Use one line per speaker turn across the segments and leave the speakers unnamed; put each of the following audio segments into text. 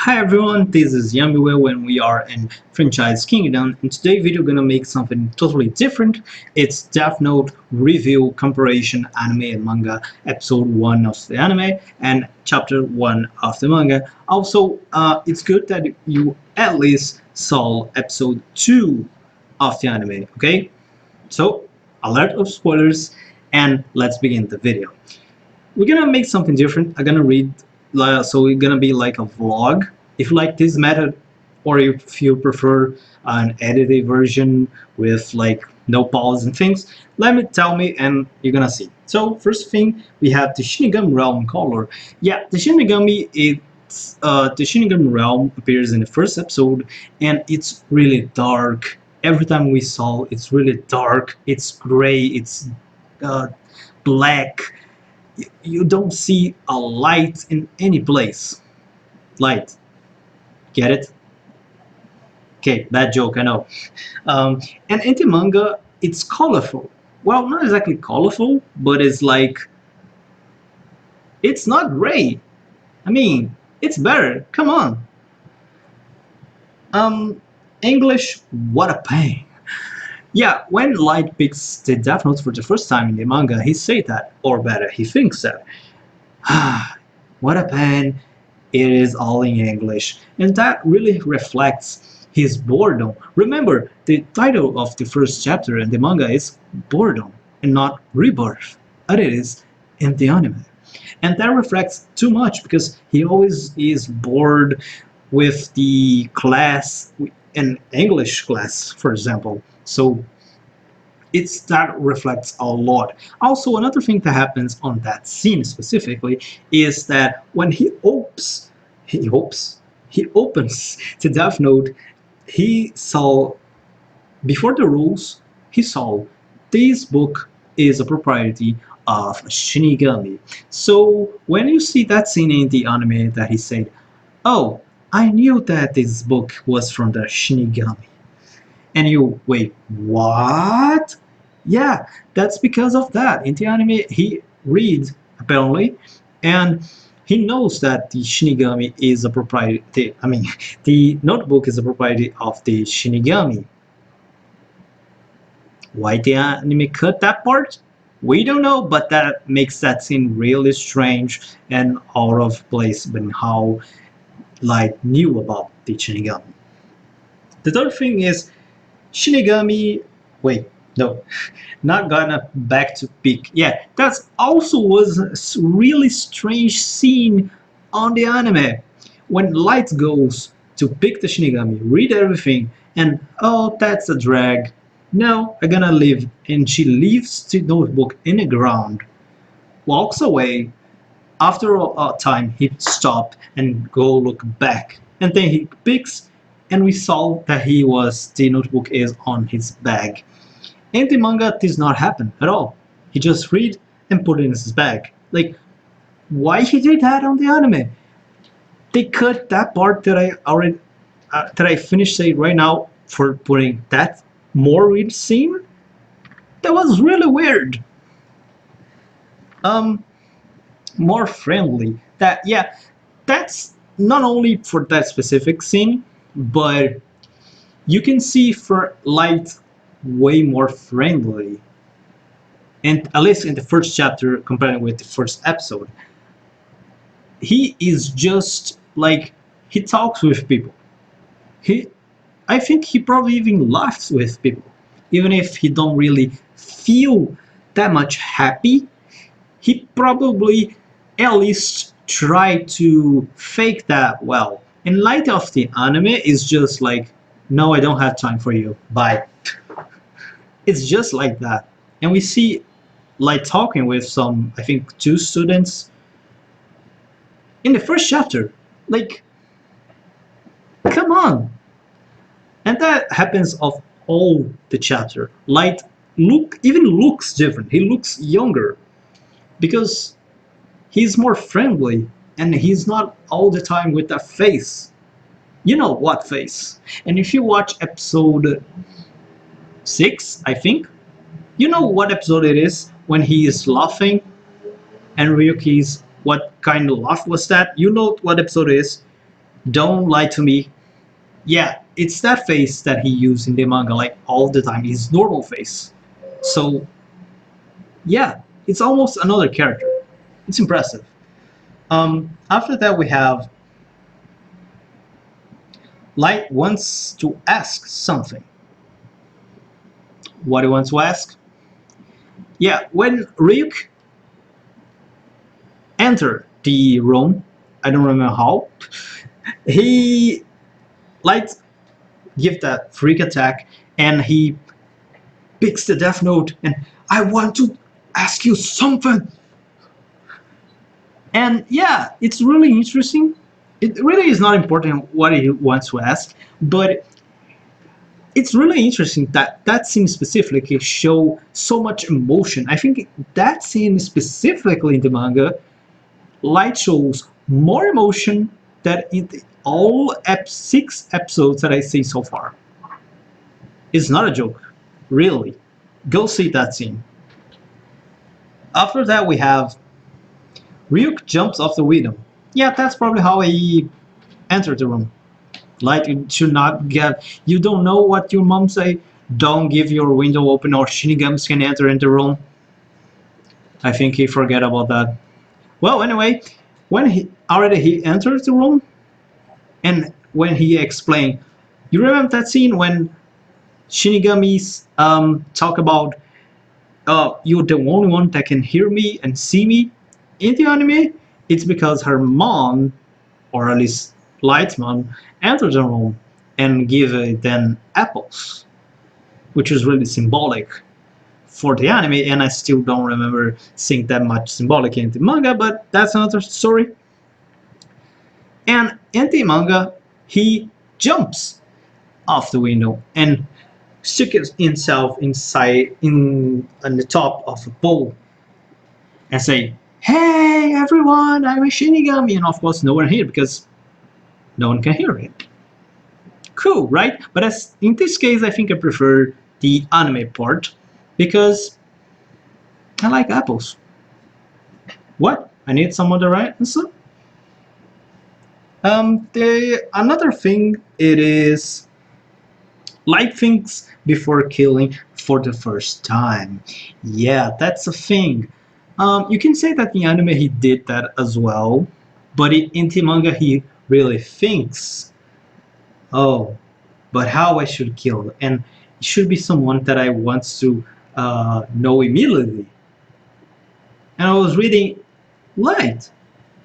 Hi everyone, this is YamiWill and we are in Franchise Kingdom. In today's video we're gonna make something totally different. It's Death Note review comparison anime and manga, episode 1 of the anime and chapter 1 of the manga. Also, it's good that you at least saw episode 2 of the anime, okay? So, alert of spoilers and let's begin the video. We're gonna make something different. I'm gonna read, so it's gonna be like a vlog. If you like this method, or if you prefer an edited version with like no pause and things, tell me and you're gonna see. So first thing, we have the Shinigami realm color. Yeah, the Shinigami realm appears in the first episode and it's really dark. Every time we saw it's really dark, it's gray, it's black. You don't see a light in any place. Light. Get it? Okay, bad joke, I know. And in the manga, it's colorful. Well, not exactly colorful, but it's like... It's not gray. I mean, it's better. Come on. English, what a pain. Yeah, when Light picks the Death Note for the first time in the manga, he said that, or better, he thinks that. What a pain, it is all in English. And that really reflects his boredom. Remember, the title of the first chapter in the manga is Boredom, and not Rebirth, as it is in the anime. And that reflects too much, because he always is bored with the class, an English class, for example. So that reflects a lot. Also, another thing that happens on that scene specifically is that when he opens the Death Note, he saw, before the rules, he saw this book is a propriety of Shinigami. So when you see that scene in the anime that he said, "Oh, I knew that this book was from the Shinigami." And you, wait, what? Yeah, that's because of that. In the anime, he reads, apparently, and he knows that the Shinigami is a propriety, the notebook is a propriety of the Shinigami. Why the anime cut that part? We don't know, but that makes that scene really strange and out of place when how Light knew about the Shinigami. The third thing is Shinigami, wait, no, not gonna back to peak. Yeah, that also was a really strange scene on the anime. When Light goes to pick the Shinigami, read everything, and oh, that's a drag. No, I'm gonna leave. And she leaves the notebook in the ground, walks away. After a time, he stops and go look back. And then he picks, and we saw that the notebook is on his bag. In the manga, this not happen at all. He just read and put it in his bag. Like, why he did that on the anime? They cut that part that I finished saying right now for putting that more read scene. That was really weird. More friendly. That's not only for that specific scene, but you can see for Light way more friendly, and at least in the first chapter comparing with the first episode, he is just like, he talks with people. I think he probably even laughs with people, even if he don't really feel that much happy. He probably at least try to fake that well. In light of the anime, is just like, no, I don't have time for you, bye. It's just like that. And we see Light talking with some, I think, 2 students in the first chapter. Like, come on. And that happens of all the chapter. Light even looks different. He looks younger because he's more friendly and he's not all the time with that face. You know what face. And if you watch episode 6, I think, you know what episode it is when he is laughing and Ryuki's, what kind of laugh was that? You know what episode it is. Don't lie to me. Yeah, it's that face that he used in the manga like all the time, his normal face. So yeah, it's almost another character. It's impressive. After that, we have Light wants to ask something. What do you want to ask? Yeah, when Ryuk entered the room, I don't remember how, he Light give that freak attack and he picks the Death Note and I want to ask you something. And yeah, it's really interesting. It really is not important what he wants to ask, but it's really interesting that that scene specifically show so much emotion. I think that scene specifically in the manga, Light shows more emotion than in all 6 episodes that I see so far. It's not a joke, really. Go see that scene. After that, we have Ryuk jumps off the window. Yeah, that's probably how he entered the room. Like, you should not get. You don't know what your mom say. Don't give your window open, or Shinigamis can enter in the room. I think he forget about that. Well, anyway, when he enters the room, and when he explained, you remember that scene when Shinigamis talk about you're the only one that can hear me and see me in the anime? It's because her mom, or at least Light's mom, entered the room and give them apples, which is really symbolic for the anime, and I still don't remember seeing that much symbolic in the manga, but that's another story. And in the manga, he jumps off the window and sticks himself inside in on the top of a pole and say, "Hey everyone, I'm a Shinigami," and of course no one here because no one can hear him. Cool, right? But as in this case, I think I prefer the anime part because I like apples. What? I need some other answer? The another thing it is Light thinks before killing for the first time. Yeah, that's a thing. You can say that in anime he did that as well, but in the manga he really thinks, oh, but how I should kill, and it should be someone that I want to know immediately. And I was reading, Light,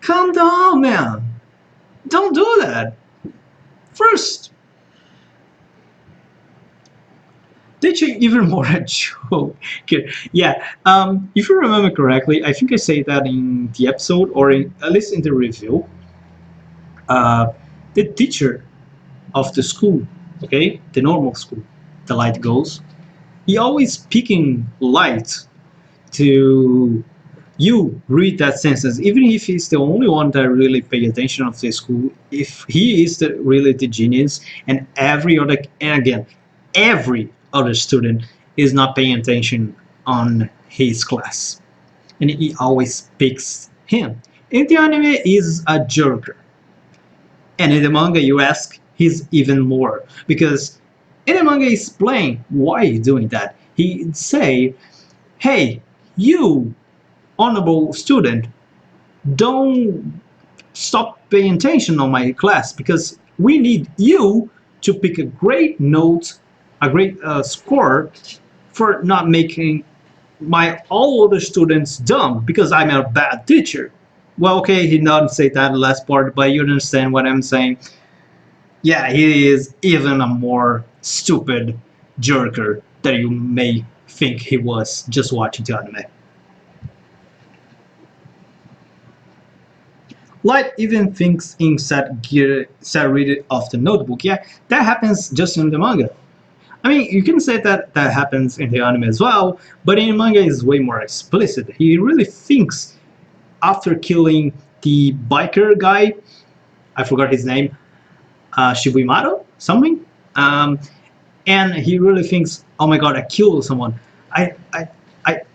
calm down, man. Don't do that. First, teaching even more a joke. Yeah, if you remember correctly, I think I say that in the episode or at least in the review. Uh, the teacher of the school, okay, the normal school, the Light goes, he always picking Light to you read that sentence, even if he's the only one that really pay attention of the school. If he is really the genius, and every other student is not paying attention on his class, and he always picks him. In the anime, he's a jerker, and in the manga, you ask, he's even more because in the manga, he's explain why he's doing that. He say, "Hey, you honorable student, don't stop paying attention on my class because we need you to pick a great note, a great score for not making my all other students dumb because I'm a bad teacher." Well, okay, he didn't say that last part, but you understand what I'm saying. Yeah, he is even a more stupid jerker than you may think he was just watching the anime. Light even thinks in set read of the notebook. Yeah, that happens just in the manga. I mean, you can say that that happens in the anime as well, but in the manga it's way more explicit. He really thinks after killing the biker guy, I forgot his name, Shibuimaru, something, and he really thinks, "Oh my God, I killed someone. I, I,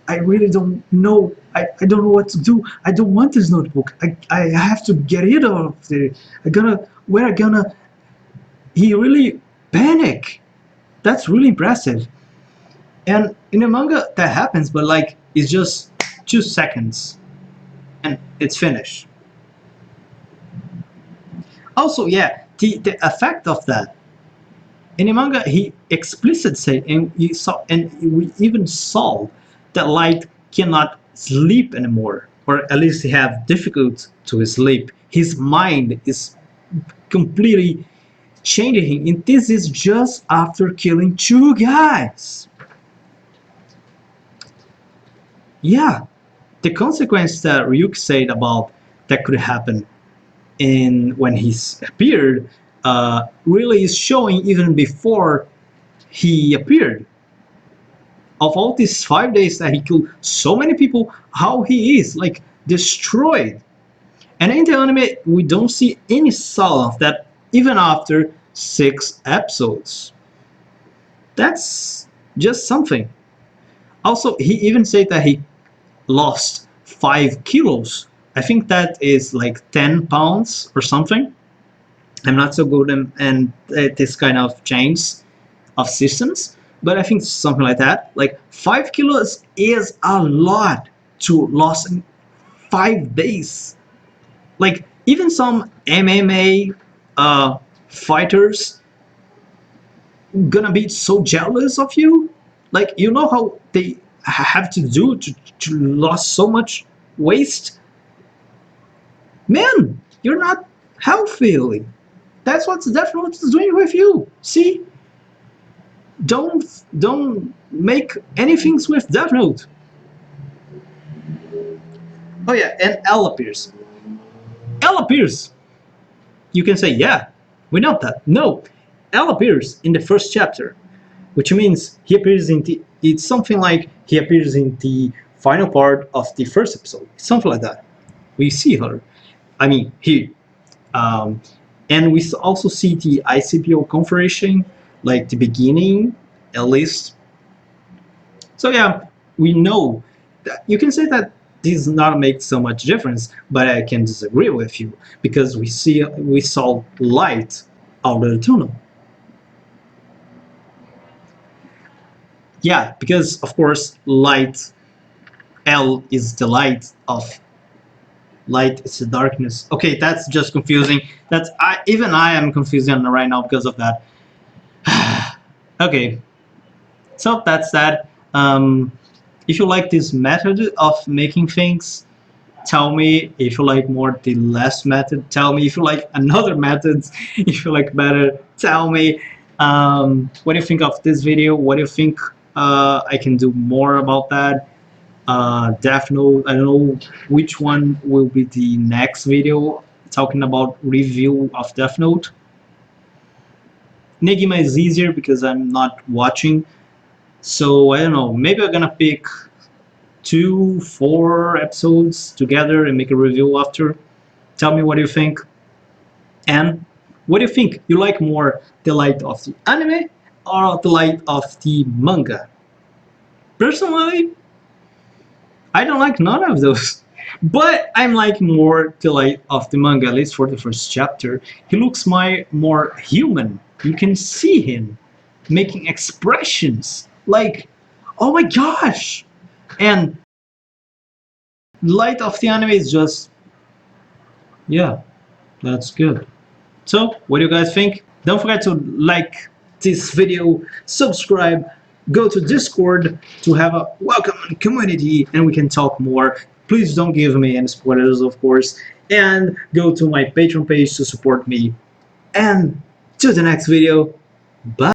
I really don't know. I don't know what to do. I don't want this notebook. I have to get rid of it. I gotta we're gonna, he really panic. That's really impressive. And in a manga that happens, but like it's just 2 seconds and it's finished. Also, yeah, the effect of that in the manga, he explicitly said, and you saw, and we even saw that Light cannot sleep anymore, or at least he have difficult to sleep. His mind is completely changing, and this is just after killing 2 guys. Yeah, the consequence that Ryuk said about that could happen in when he appeared really is showing even before he appeared. Of all these 5 days that he killed so many people, how he is like destroyed. And in the anime, we don't see any sign of that even after 6 episodes. That's just something. Also, he even said that he lost 5 kilos. I think that is like 10 pounds or something. I'm not so good in this kind of change of systems, but I think something like that. Like 5 kilos is a lot to lose in 5 days. Like even some MMA fighters gonna be so jealous of you. Like you know how they have to do to lose so much waste. Man, you're not healthy. That's what Death Note is doing with you. See, don't make anything with Death Note. Oh yeah, and L appears. L appears. You can say, yeah, we know that. No, L appears in the first chapter, which means he appears in the. It's something like he appears in the final part of the first episode. Something like that. We see her. I mean, here. Um, and we also see the ICPO configuration, like the beginning, at least. So yeah, we know that you can say that this does not make so much difference, but I can disagree with you because we saw light out of the tunnel. Yeah, because of course light L is the light of light is the darkness. Okay, that's just confusing. That's even I am confused right now because of that. Okay, so that's that. If you like this method of making things, tell me. If you like more the last method, tell me. If you like another method, if you like better, tell me. What do you think of this video? What do you think I can do more about that? Death Note, I don't know which one will be the next video talking about review of Death Note. Negima is easier because I'm not watching, so I don't know, maybe I'm gonna pick 2, 4 episodes together and make a review after. Tell me what you think. And what do you think? You like more the light of the anime or the light of the manga? Personally, I don't like none of those. But I'm like more the light of the manga, at least for the first chapter. He looks more human. You can see him making expressions like, oh my gosh! And light of the anime is just, yeah, that's good. So, what do you guys think? Don't forget to like this video, subscribe, go to Discord to have a welcome community and we can talk more. Please don't give me any spoilers, of course, and go to my Patreon page to support me. And to the next video, bye!